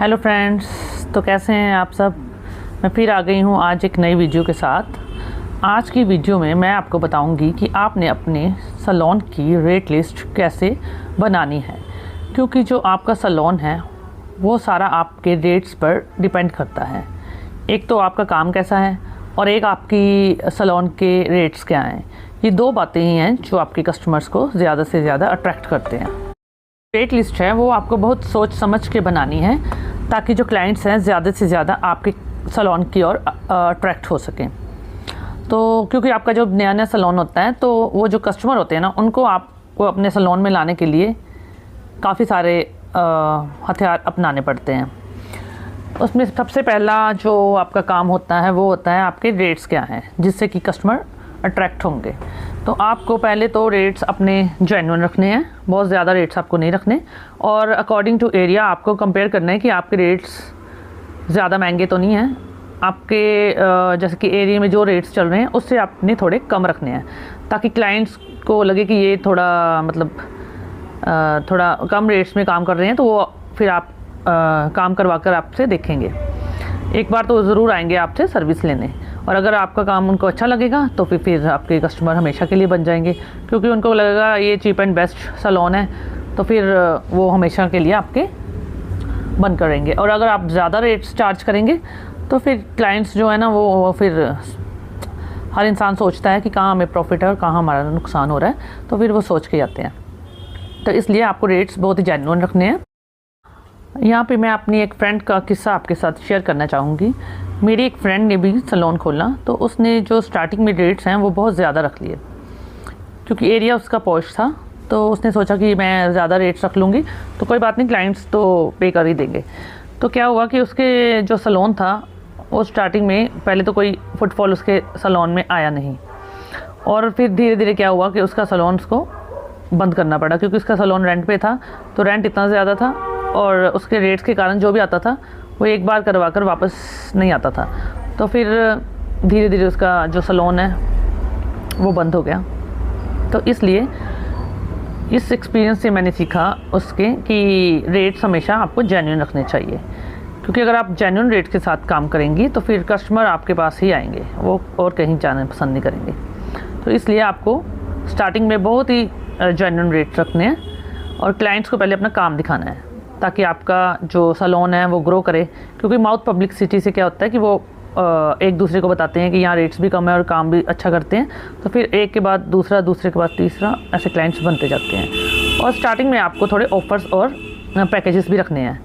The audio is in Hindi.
हेलो फ्रेंड्स, तो कैसे हैं आप सब। मैं फिर आ गई हूँ आज एक नई वीडियो के साथ। आज की वीडियो में मैं आपको बताऊंगी कि आपने अपने सैलून की रेट लिस्ट कैसे बनानी है, क्योंकि जो आपका सैलून है वो सारा आपके रेट्स पर डिपेंड करता है। एक तो आपका काम कैसा है और एक आपकी सैलून के रेट्स क्या हैं। ये दो बातें ही हैं जो आपके कस्टमर्स को ज़्यादा से ज़्यादा अट्रैक्ट करते हैं। रेट लिस्ट है वो आपको बहुत सोच समझ के बनानी है, ताकि जो क्लाइंट्स हैं ज़्यादा से ज़्यादा आपके सैलून की ओर अट्रैक्ट हो सकें। तो क्योंकि आपका जो नया नया सैलून होता है, तो वो जो कस्टमर होते हैं ना, उनको आपको अपने सैलून में लाने के लिए काफ़ी सारे हथियार अपनाने पड़ते हैं। उसमें सबसे पहला जो आपका काम होता है वो होता है आपके रेट्स क्या हैं, जिससे कि कस्टमर अट्रैक्ट होंगे। तो आपको पहले तो रेट्स अपने जेन्युइन रखने हैं, बहुत ज़्यादा रेट्स आपको नहीं रखने, और अकॉर्डिंग टू एरिया आपको कंपेयर करना है कि आपके रेट्स ज़्यादा महंगे तो नहीं हैं। आपके जैसे कि एरिया में जो रेट्स चल रहे हैं उससे आपने थोड़े कम रखने हैं, ताकि क्लाइंट्स को लगे कि ये थोड़ा थोड़ा कम रेट्स में काम कर रहे हैं, तो वो फिर आप काम करवा कर आपसे देखेंगे। एक बार तो ज़रूर आएंगे आपसे सर्विस लेने, और अगर आपका काम उनको अच्छा लगेगा तो फिर आपके कस्टमर हमेशा के लिए बन जाएंगे, क्योंकि उनको लगेगा ये चीप एंड बेस्ट सैलून है, तो फिर वो हमेशा के लिए आपके बन करेंगे। और अगर आप ज़्यादा रेट्स चार्ज करेंगे तो फिर क्लाइंट्स जो है ना, वो फिर हर इंसान सोचता है कि कहाँ हमें प्रॉफिट है और कहाँ हमारा नुकसान हो रहा है, तो फिर वो सोच के जाते हैं। तो इसलिए आपको रेट्स बहुत ही जेन्युइन रखने हैं। यहाँ पे मैं अपनी एक फ्रेंड का किस्सा आपके साथ शेयर करना चाहूँगी। मेरी एक फ्रेंड ने भी सैलून खोला, तो उसने जो स्टार्टिंग में रेट्स हैं वो बहुत ज़्यादा रख लिए, क्योंकि एरिया उसका पॉश था। तो उसने सोचा कि मैं ज़्यादा रेट्स रख लूँगी तो कोई बात नहीं, क्लाइंट्स तो पे कर ही देंगे। तो क्या हुआ कि उसके जो सैलून था वो स्टार्टिंग में पहले तो कोई फुटफॉल उसके सैलून में आया नहीं, और फिर धीरे धीरे क्या हुआ कि उसका सैलून उसको बंद करना पड़ा, क्योंकि उसका सैलून रेंट पे था, तो रेंट इतना ज़्यादा था और उसके रेट्स के कारण जो भी आता था वो एक बार करवा कर वापस नहीं आता था। तो फिर धीरे धीरे उसका जो सैलून है वो बंद हो गया। तो इसलिए इस एक्सपीरियंस से मैंने सीखा उसके कि रेट्स हमेशा आपको जेन्युइन रखने चाहिए, क्योंकि अगर आप जेन्युइन रेट के साथ काम करेंगी तो फिर कस्टमर आपके पास ही आएंगे, वो और कहीं जाना पसंद नहीं करेंगे। तो इसलिए आपको स्टार्टिंग में बहुत ही जेन्युइन रेट्स रखने हैं और क्लाइंट्स को पहले अपना काम दिखाना है, ताकि आपका जो सैलून है वो ग्रो करे। क्योंकि माउथ पब्लिसिटी से क्या होता है कि वो एक दूसरे को बताते हैं कि यहाँ रेट्स भी कम है और काम भी अच्छा करते हैं, तो फिर एक के बाद दूसरा, दूसरे के बाद तीसरा, ऐसे क्लाइंट्स बनते जाते हैं। और स्टार्टिंग में आपको थोड़े ऑफ़र्स और पैकेजेस भी रखने हैं,